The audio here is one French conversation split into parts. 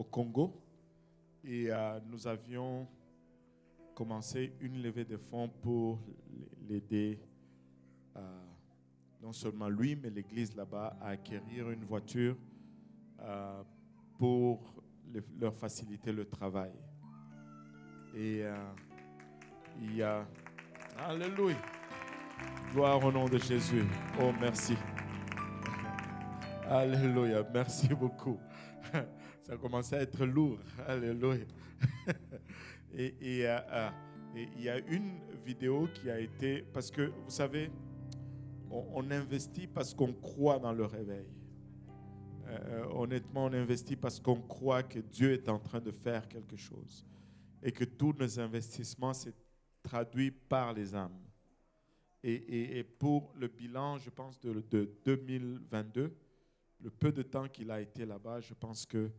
au Congo et nous avions commencé une levée de fonds pour l'aider, non seulement lui, mais l'église là-bas, à acquérir une voiture pour leur faciliter le travail. Et il y a... Alléluia! Gloire au nom de Jésus. Oh, merci. Alléluia. Merci beaucoup. Ça commençait à être lourd. Alléluia. Et il y a une vidéo qui a été... Parce que, vous savez, on investit parce qu'on croit dans le réveil. Honnêtement, on investit parce qu'on croit que Dieu est en train de faire quelque chose. Et que tous nos investissements se traduisent par les âmes. Et pour le bilan, je pense, de 2022, le peu de temps qu'il a été là-bas, je pense qu'il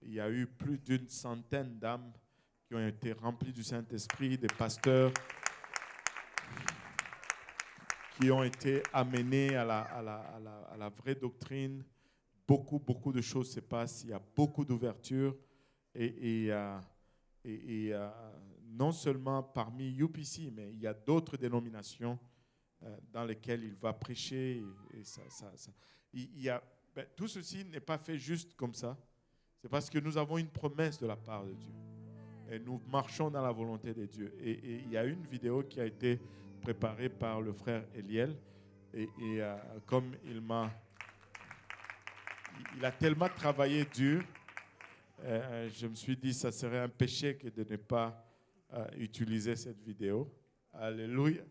y a eu plus d'une centaine d'âmes qui ont été remplies du Saint-Esprit, des pasteurs qui ont été amenés à la vraie doctrine. Beaucoup de choses se passent. Il y a beaucoup d'ouverture. Et non seulement parmi UPC, mais il y a d'autres dénominations dans lesquelles il va prêcher. Tout ceci n'est pas fait juste comme ça. C'est parce que nous avons une promesse de la part de Dieu. Et nous marchons dans la volonté de Dieu. Et il y a une vidéo qui a été préparée par le frère Eliel. Et comme il a tellement travaillé dur, je me suis dit que ça serait un péché que de ne pas utiliser cette vidéo. Alléluia.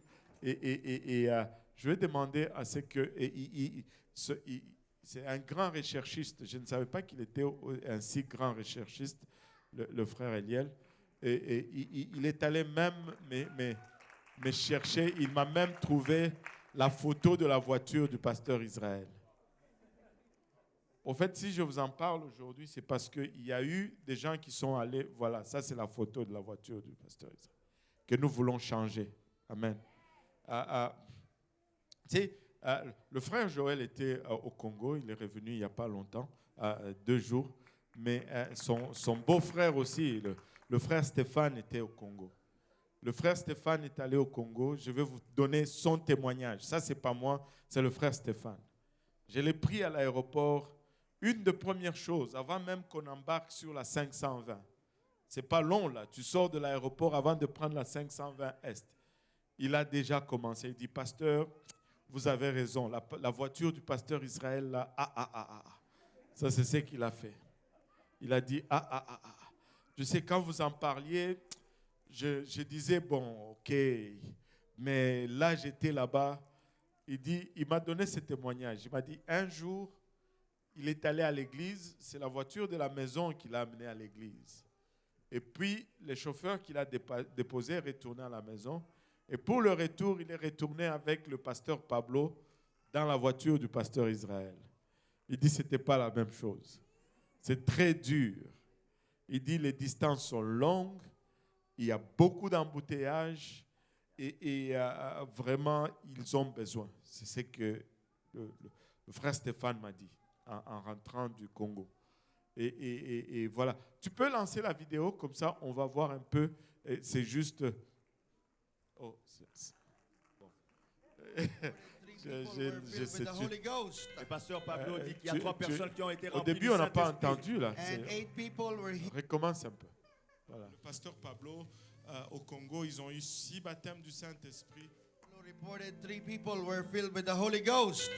Et je vais demander à ce que... c'est un grand recherchiste. Je ne savais pas qu'il était un si grand recherchiste, le frère Eliel. Et il est allé même me chercher. Il m'a même trouvé la photo de la voiture du pasteur Israël. En fait, si je vous en parle aujourd'hui, c'est parce qu'il y a eu des gens qui sont allés... Voilà, ça c'est la photo de la voiture du pasteur Israël que nous voulons changer. Amen. Le frère Joël était au Congo. Il est revenu il n'y a pas longtemps, 2 jours. Mais son beau-frère aussi, le frère Stéphane, était au Congo. Le frère Stéphane est allé au Congo. Je vais vous donner son témoignage. Ça, ce n'est pas moi, c'est le frère Stéphane. Je l'ai pris à l'aéroport. Une des premières choses, avant même qu'on embarque sur la 520, c'est pas long là, tu sors de l'aéroport avant de prendre la 520 Est. Il a déjà commencé, il dit, pasteur, vous avez raison, la voiture du pasteur Israël là, ça c'est ce qu'il a fait. Il a dit, Je sais, quand vous en parliez, je disais, bon, ok, mais là j'étais là-bas. Il m'a donné ce témoignage, il m'a dit, un jour, il est allé à l'église, c'est la voiture de la maison qui l'a amené à l'église. Et puis, le chauffeur qui l'a déposé est retourné à la maison. Et pour le retour, il est retourné avec le pasteur Pablo dans la voiture du pasteur Israël. Il dit que ce n'était pas la même chose. C'est très dur. Il dit les distances sont longues, il y a beaucoup d'embouteillages et vraiment, ils ont besoin. C'est ce que le frère Stéphane m'a dit. En rentrant du Congo. Et voilà. Tu peux lancer la vidéo, comme ça, on va voir un peu. C'est juste... Oh, bon. Le pasteur Pablo dit qu'il y a 3 personnes qui ont été remplies. Au début, on n'a pas entendu, là. Recommence un peu. Voilà. Le pasteur Pablo, au Congo, ils ont eu 6 baptêmes du Saint-Esprit. Le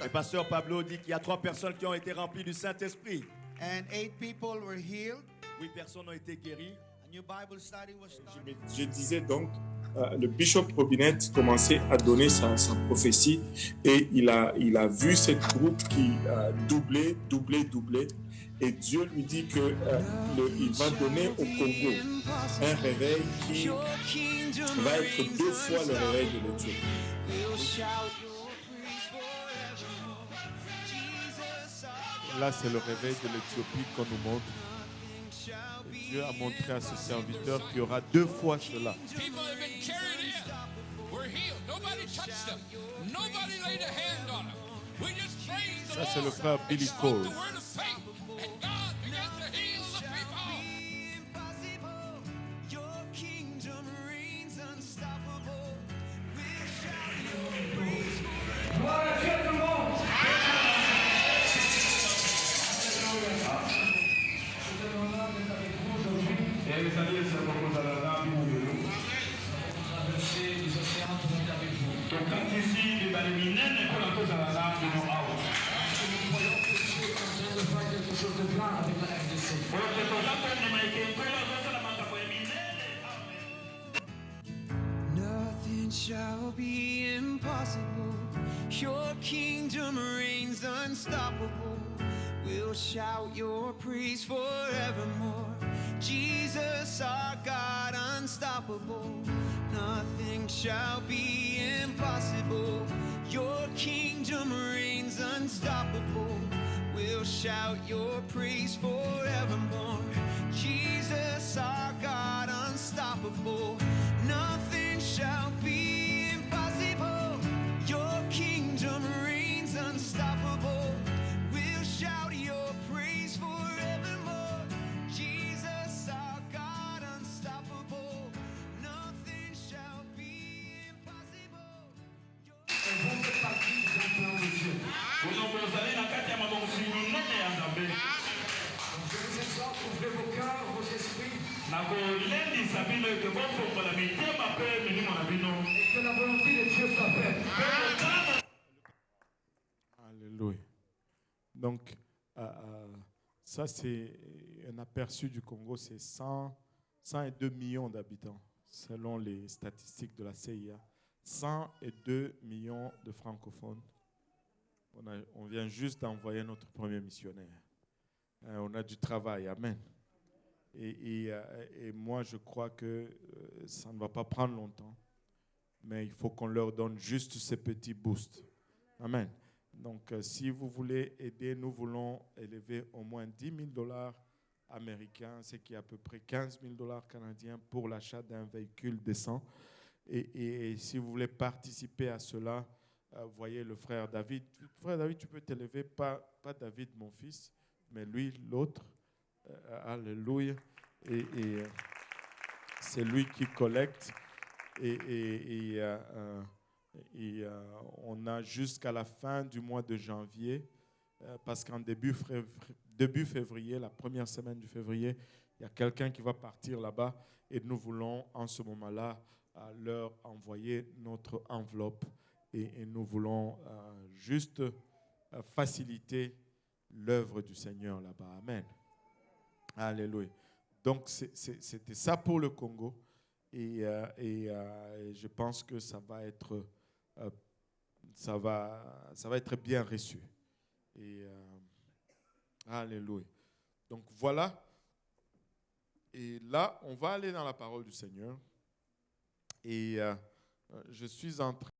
pasteur Pablo dit qu'il y a 3 personnes qui ont été remplies du Saint-Esprit. And 8 people were healed. 8 personnes ont été guéries. A new Bible study was started. Je disais donc, le bishop Robinette commençait à donner sa prophétie et il a vu cette groupe qui doublait. Et Dieu lui dit qu'il va donner au Congo un réveil qui va être 2 fois le réveil de l'Éthiopie. Là, c'est le réveil de l'Éthiopie qu'on nous montre. Et Dieu a montré à ce serviteur qu'il y aura 2 fois cela. Ça, c'est le frère Billy Cole. traverser les océans pour être avec vous. Nous croyons que Dieu est en train de faire quelque chose de grand avec la RDC. Nothing shall be impossible. Your kingdom reigns unstoppable. We'll shout your praise forevermore. Jesus, our God, unstoppable. Nothing shall be impossible. Your kingdom reigns unstoppable. We'll shout your praise forevermore. Jesus, our God, unstoppable. Nothing shall be impossible. Your kingdom reigns unstoppable. We'll shout your praise forevermore. Jesus, our God, unstoppable. Nothing shall be impossible. Vous faites partie du grand plan de Dieu. Je vous exhorte, ouvrez vos cœurs, vos esprits. Et que la volonté de Dieu soit faite. Alléluia. Donc, ça c'est un aperçu du Congo, c'est 102 millions d'habitants, selon les statistiques de la CIA. 102 millions de francophones. On vient juste d'envoyer notre premier missionnaire. On a du travail, amen. Et moi, je crois que ça ne va pas prendre longtemps, mais il faut qu'on leur donne juste ces petits boosts. Amen. Donc, si vous voulez aider, nous voulons élever au moins 10 000 $ américains, ce qui est à peu près 15 000 $ canadiens pour l'achat d'un véhicule décent. Et si vous voulez participer à cela, voyez le frère David. Frère David, tu peux t'élever, pas David, mon fils, mais lui, l'autre. Alléluia. Et c'est lui qui collecte. Et on a jusqu'à la fin du mois de janvier, parce qu'en début février, la première semaine du février, il y a quelqu'un qui va partir là-bas et nous voulons en ce moment-là leur envoyer notre enveloppe et nous voulons juste faciliter l'œuvre du Seigneur là-bas. Amen. Alléluia. Donc, c'était ça pour le Congo. Et je pense que ça va être bien reçu. Alléluia. Donc voilà. Et là, on va aller dans la parole du Seigneur. Et je suis en train